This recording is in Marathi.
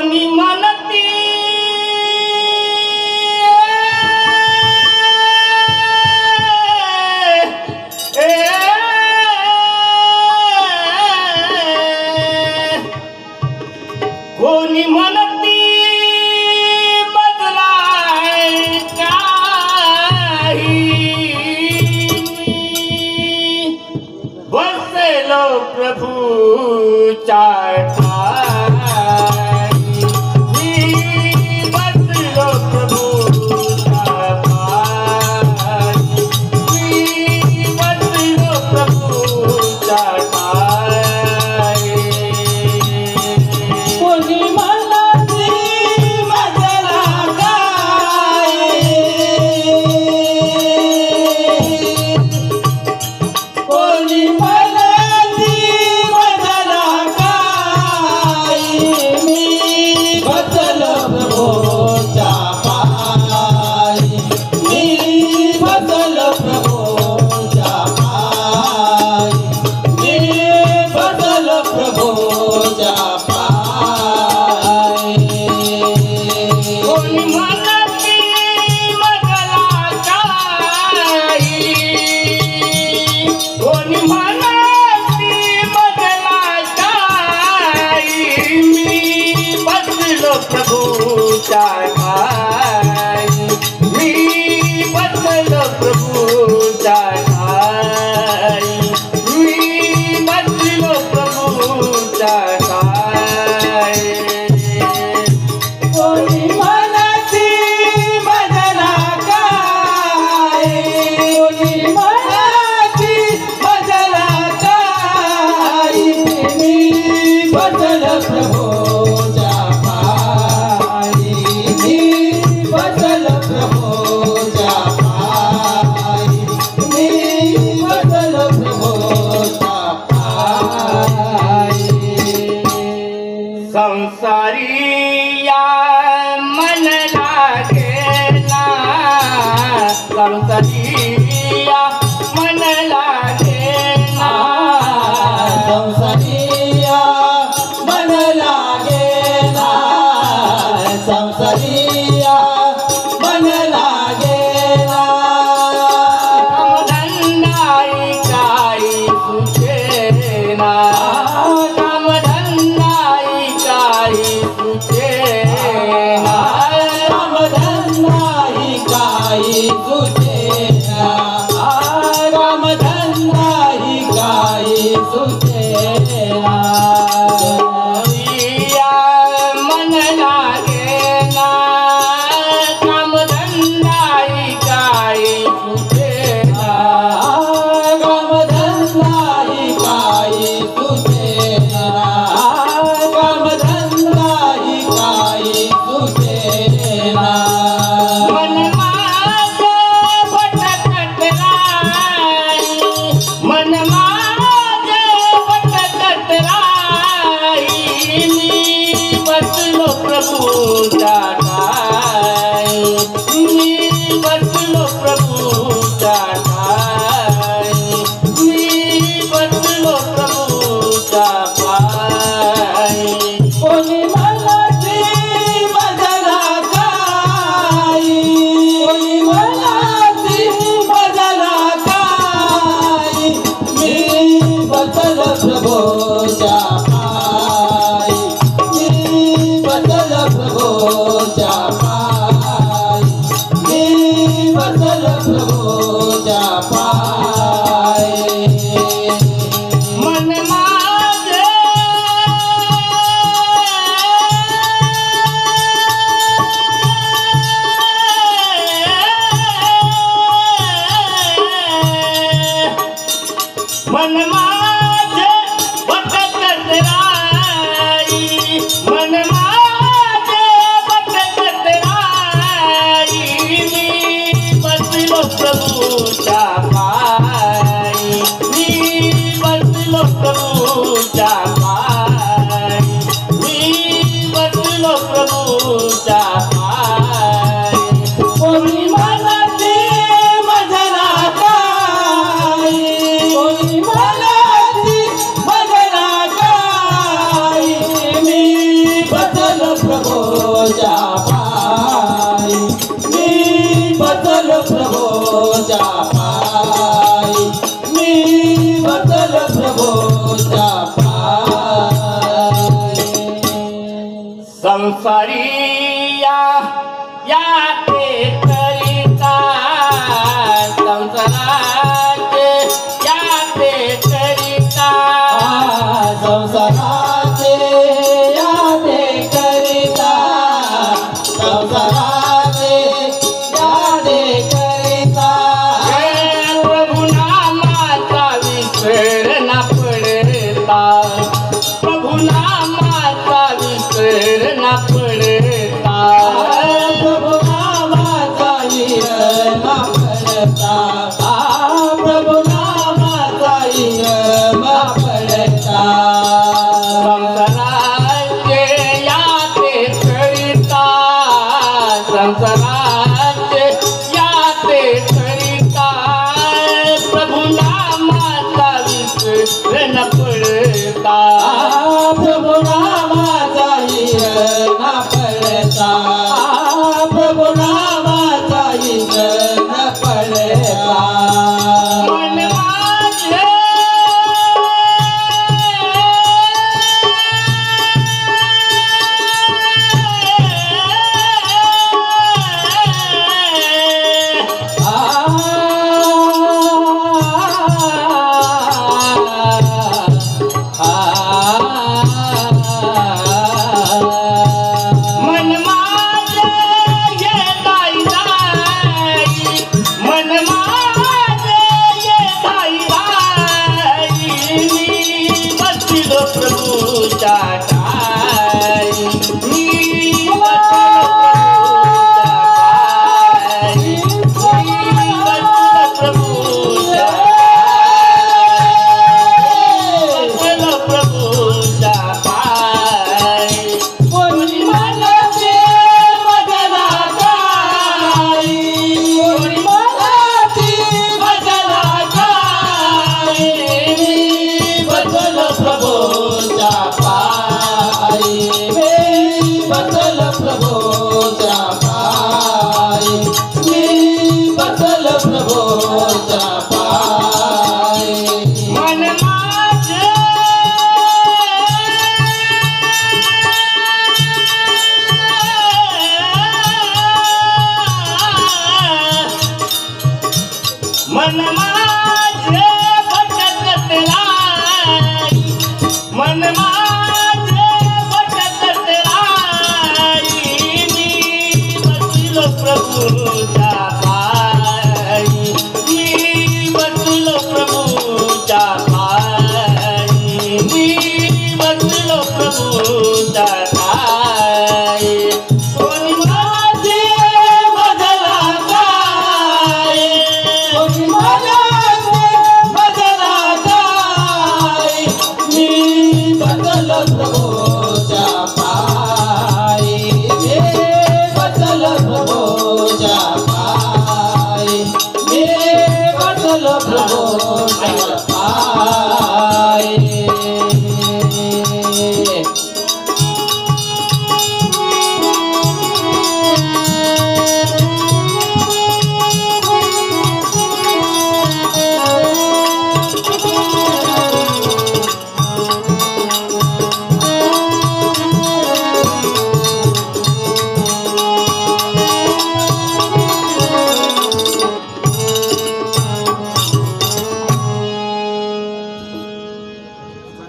कोणी म्हणती कोणी म्हणती बदलाय काही बसलो प्रभूच्या संसारिया मन लागेना संसारिया मन लागेना संसारिया मन लागेना संसारिया मन लागेना कामधंदाई काही सुचेना संसारी या ते करिता संसाराचे या ते करिता संसाराचे यादे करिता संसाराचे यादे करिता प्रभु नामाचा विसर न पडता प्रभु नामाचा विसर न पडता प्रभु नामाचा विसर न पडता प्रभु नामाचा विसर न पडता संसाराचे या ते करिता संसाराचे या ते करिता प्रभु नामाचा विसर न पडता प्रभु नामाचा विसर न पडता प्रभु नामाचा विसर न पडता मन माझे मन माझे ये दाई दाई मन माझे ये दाई दाई मी बसलो प्रभूच्या ठाई मी बसलो प्रभूच्या पायी कोणी मनाचे भजला गाई कोणी मनाची भजला गाई मी बसलो प्रभूच्या पायी मी बसलो प्रभूच्या पायी मी बसलो प्रभूच्या पायी मन माझे मन माझे भटकत राई मन माझे भटकत राई मी बसलो प्रभूच्या पायी मी बसलो प्रभूच्या पायी मी बसलो प्रभूच्या पायी कोणी माझे भजला गाई कोणी मनाचे भजला गाई मी बसलो प्रभू